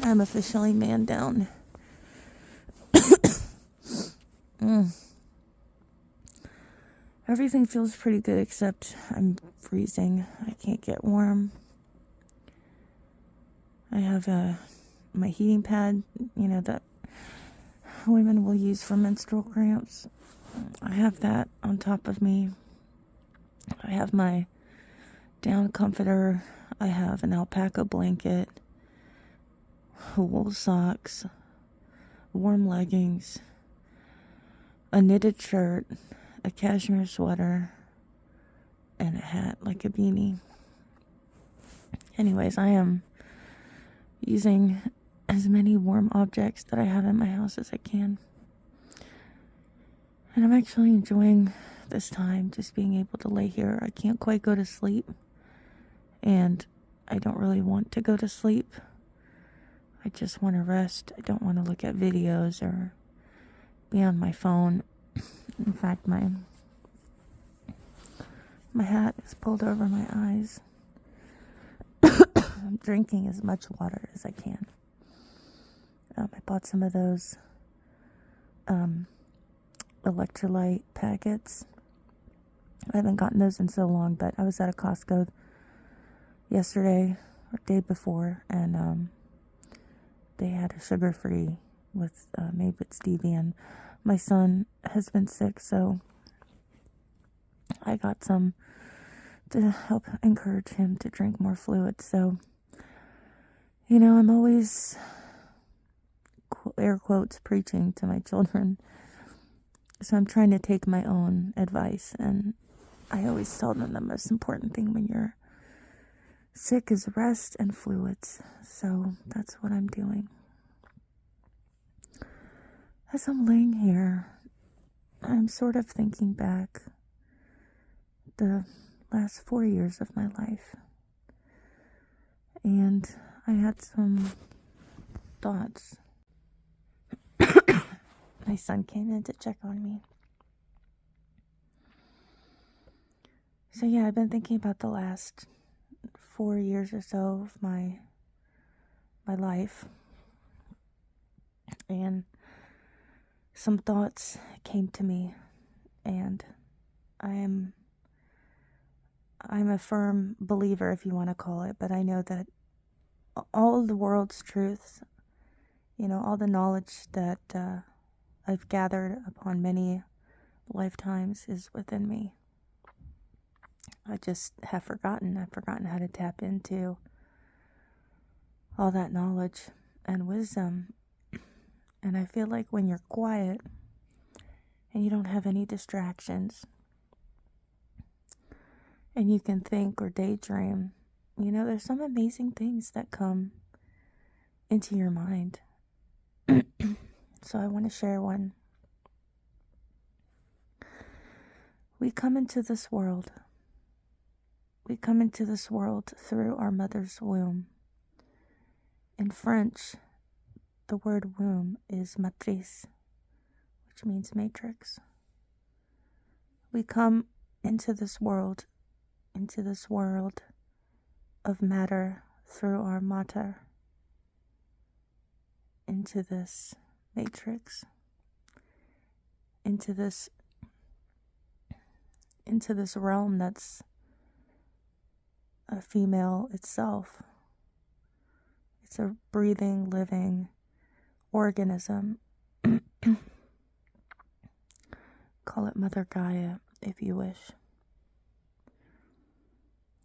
I'm officially man down. Everything feels pretty good except I'm freezing. I can't get warm. I have my heating pad, that women will use for menstrual cramps. I have that on top of me. I have my down comforter. I have an alpaca blanket, wool socks, warm leggings, a knitted shirt, a cashmere sweater, and a hat, like a beanie. Anyways, I am using as many warm objects that I have in my house as I can. And I'm actually enjoying this time, just being able to lay here. I can't quite go to sleep, and I don't really want to go to sleep. I just want to rest. I don't want to look at videos or be on my phone. In fact, my hat is pulled over my eyes. I'm drinking as much water as I can. I bought some of those electrolyte packets. I haven't gotten those in so long, but I was at a Costco yesterday or day before, and they had a sugar-free with made with stevia, and my son has been sick, so I got some to help encourage him to drink more fluids. So, I'm always, air quotes, preaching to my children. So I'm trying to take my own advice, and I always tell them the most important thing when you're sick is rest and fluids. So that's what I'm doing. As I'm laying here, I'm sort of thinking back the last 4 years of my life. And I had some thoughts. My son came in to check on me. So yeah, I've been thinking about the last 4 years or so of my life. And some thoughts came to me, and I'm a firm believer, if you want to call it, but I know that all of the world's truths, all the knowledge that I've gathered upon many lifetimes is within me. I just have forgotten. I've forgotten how to tap into all that knowledge and wisdom. And I feel like when you're quiet and you don't have any distractions and you can think or daydream, there's some amazing things that come into your mind. So I want to share one. We come into this world through our mother's womb. In French, the word womb is matrice, which means matrix. We come into this world of matter through our mater, into this matrix, into this realm that's a female itself. It's a breathing, living organism. Call it Mother Gaia, if you wish.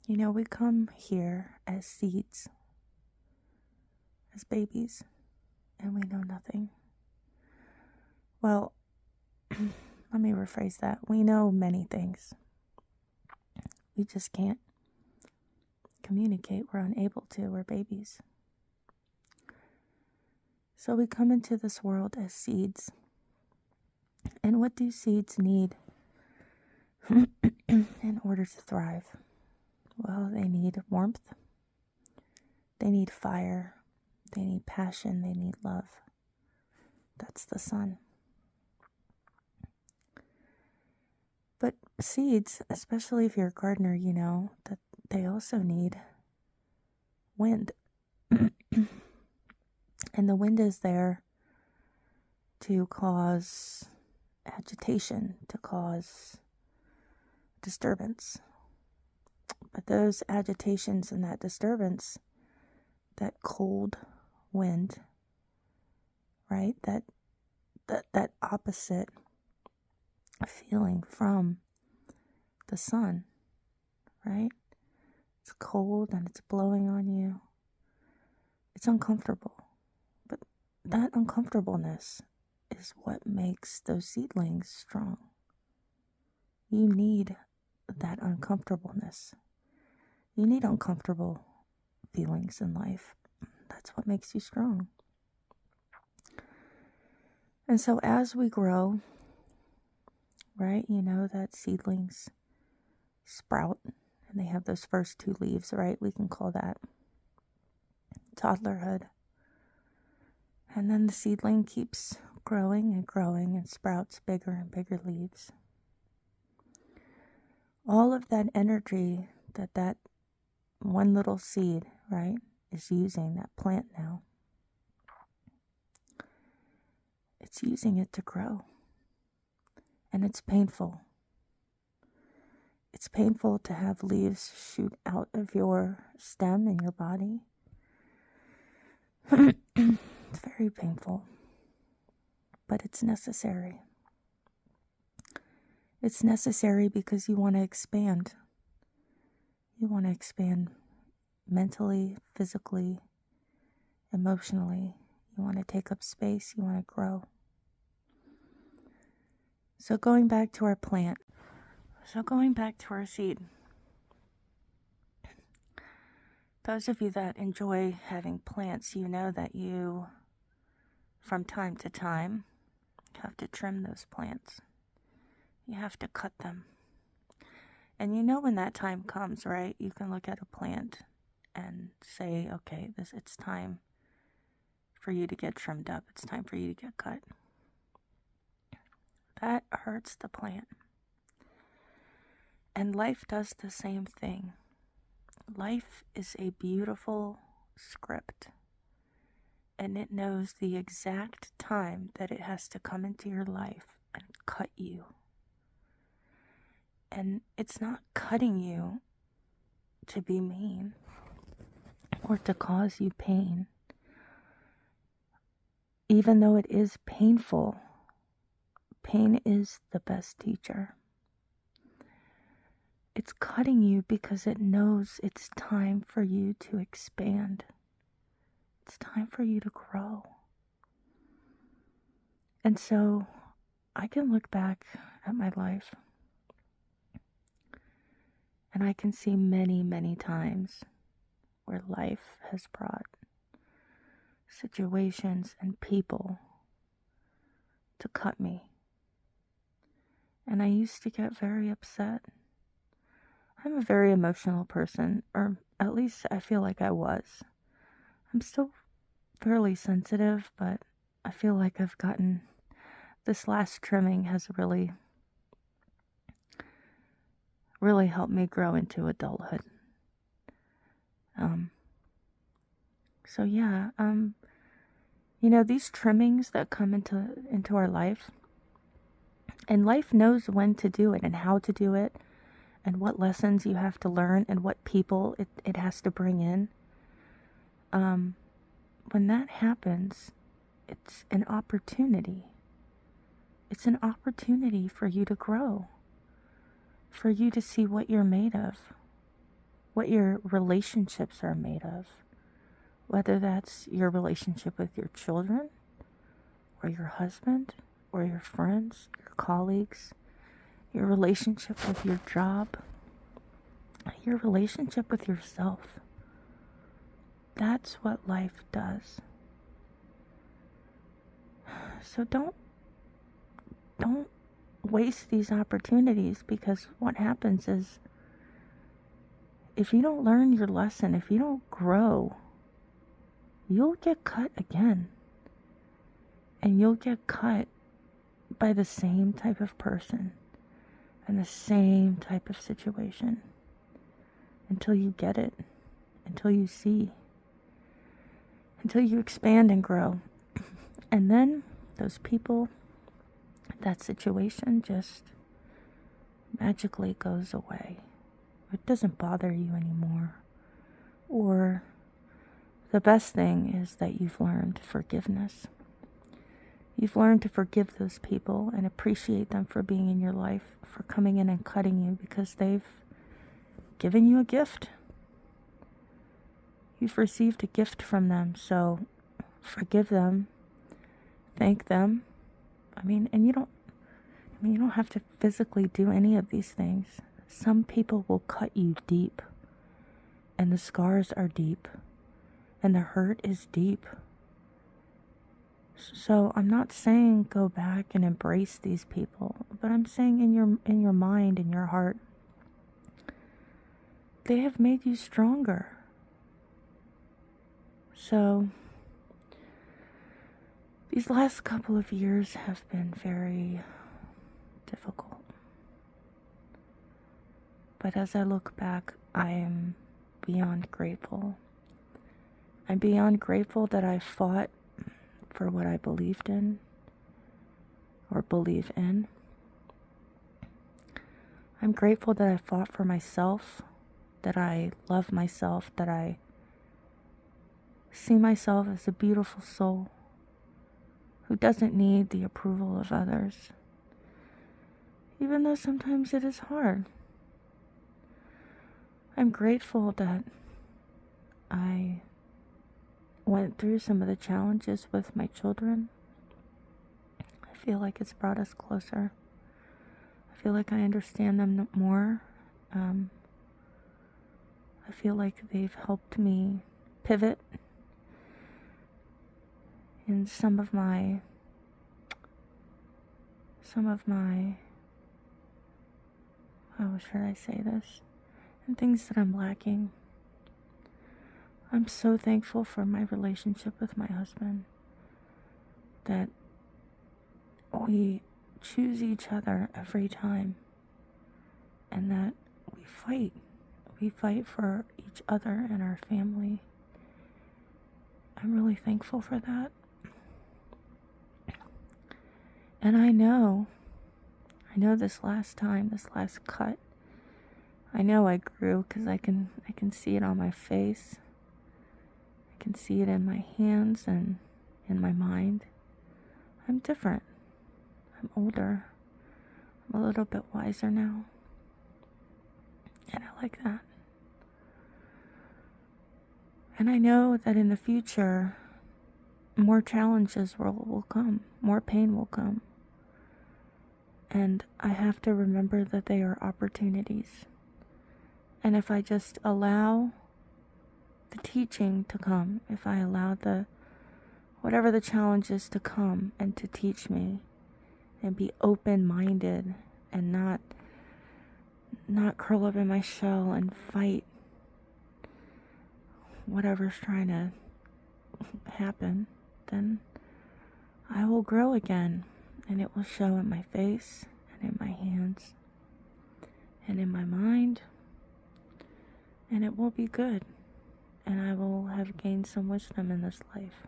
We come here as seeds, as babies, and we know nothing. Well, let me rephrase that. We know many things. We just can't communicate. We're unable to. We're babies. So we come into this world as seeds. And what do seeds need in order to thrive? Well, they need warmth. They need fire. They need passion. They need love. That's the sun. But seeds, especially if you're a gardener, that they also need wind. And the wind is there to cause agitation, to cause disturbance. But those agitations and that disturbance, that cold wind, right? That opposite feeling from the sun, right? It's cold and it's blowing on you. It's uncomfortable. But that uncomfortableness is what makes those seedlings strong. You need that uncomfortableness. You need uncomfortable feelings in life. That's what makes you strong. And so as we grow, right, you know that seedlings sprout and they have those first 2 leaves, right? We can call that toddlerhood. And then the seedling keeps growing and growing and sprouts bigger and bigger leaves. All of that energy that one little seed, right, is using, that plant now, it's using it to grow. And it's painful. It's painful to have leaves shoot out of your stem in your body. It's very painful. But it's necessary. It's necessary because you want to expand. You want to expand mentally, physically, emotionally. You want to take up space. You want to grow. So going back to our plant. So going back to our seed. Those of you that enjoy having plants, you know that you, from time to time, have to trim those plants. You have to cut them. And you know when that time comes, right? You can look at a plant and say, okay, it's time for you to get trimmed up. It's time for you to get cut. That hurts the plant. And life does the same thing. Life is a beautiful script. And it knows the exact time that it has to come into your life and cut you. And it's not cutting you to be mean or to cause you pain. Even though it is painful, pain is the best teacher. It's cutting you because it knows it's time for you to expand. It's time for you to grow. And so I can look back at my life and I can see many, many times where life has brought situations and people to cut me. And I used to get very upset. I'm a very emotional person, or at least I feel like I was. I'm still fairly sensitive, but I feel like I've gotten, this last trimming has really helped me grow into adulthood. So yeah, you know, these trimmings that come into our life, and life knows when to do it and how to do it, and what lessons you have to learn and what people it has to bring in. When that happens, it's an opportunity. It's an opportunity for you to grow, for you to see what you're made of, what your relationships are made of, whether that's your relationship with your children, or your husband, or your friends, your colleagues, your relationship with your job, your relationship with yourself. That's what life does. So don't waste these opportunities, because what happens is, if you don't learn your lesson, if you don't grow, you'll get cut again. And you'll get cut by the same type of person and the same type of situation until you get it, until you see, until you expand and grow. And then those people, that situation just magically goes away. It doesn't bother you anymore. Or the best thing is that you've learned forgiveness. You've learned to forgive those people and appreciate them for being in your life, for coming in and cutting you because they've given you a gift. You've received a gift from them, so forgive them, thank them. And you don't have to physically do any of these things. Some people will cut you deep, and the scars are deep, and the hurt is deep. So I'm not saying go back and embrace these people, but I'm saying in your mind, in your heart, they have made you stronger. So these last couple of years have been very difficult. But as I look back, I am beyond grateful. I'm beyond grateful that I fought for what I believed in or believe in. I'm grateful that I fought for myself, that I love myself, that I see myself as a beautiful soul who doesn't need the approval of others, even though sometimes it is hard. I'm grateful that I went through some of the challenges with my children. I feel like it's brought us closer. I feel like I understand them more. I feel like they've helped me pivot in some of my how should I say this? And things that I'm lacking. I'm so thankful for my relationship with my husband, that we choose each other every time, and that we fight. We fight for each other and our family. I'm really thankful for that. And I know this last cut, I know I grew because I can see it on my face. I can see it in my hands and in my mind. I'm different. I'm older. I'm a little bit wiser now. And I like that. And I know that in the future, more challenges will come. More pain will come. And I have to remember that they are opportunities. And if I just allow the teaching to come, if I allow whatever the challenge is to come and to teach me, and be open-minded and not curl up in my shell and fight whatever's trying to happen, then I will grow again, and it will show in my face and in my hands and in my mind, and it will be good, and I will have gained some wisdom in this life.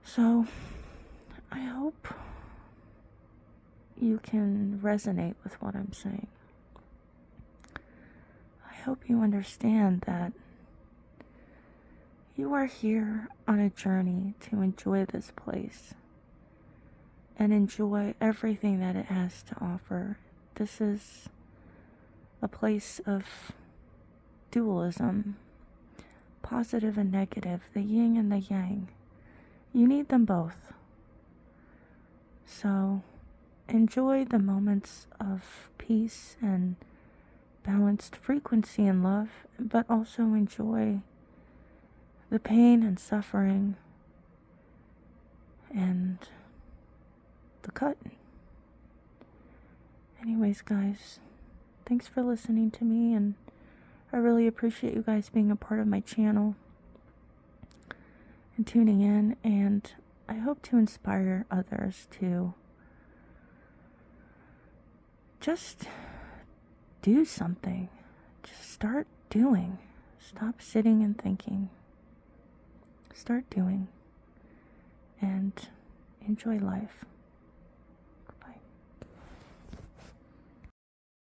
So I hope you can resonate with what I'm saying. I hope you understand that you are here on a journey to enjoy this place and enjoy everything that it has to offer. This is a place of dualism, positive and negative, the yin and the yang. You need them both. So enjoy the moments of peace and balanced frequency and love, but also enjoy the pain and suffering and the cut. Anyways, guys, thanks for listening to me, and I really appreciate you guys being a part of my channel and tuning in, and I hope to inspire others to just do something. Just start doing. Stop sitting and thinking. start doing and enjoy life.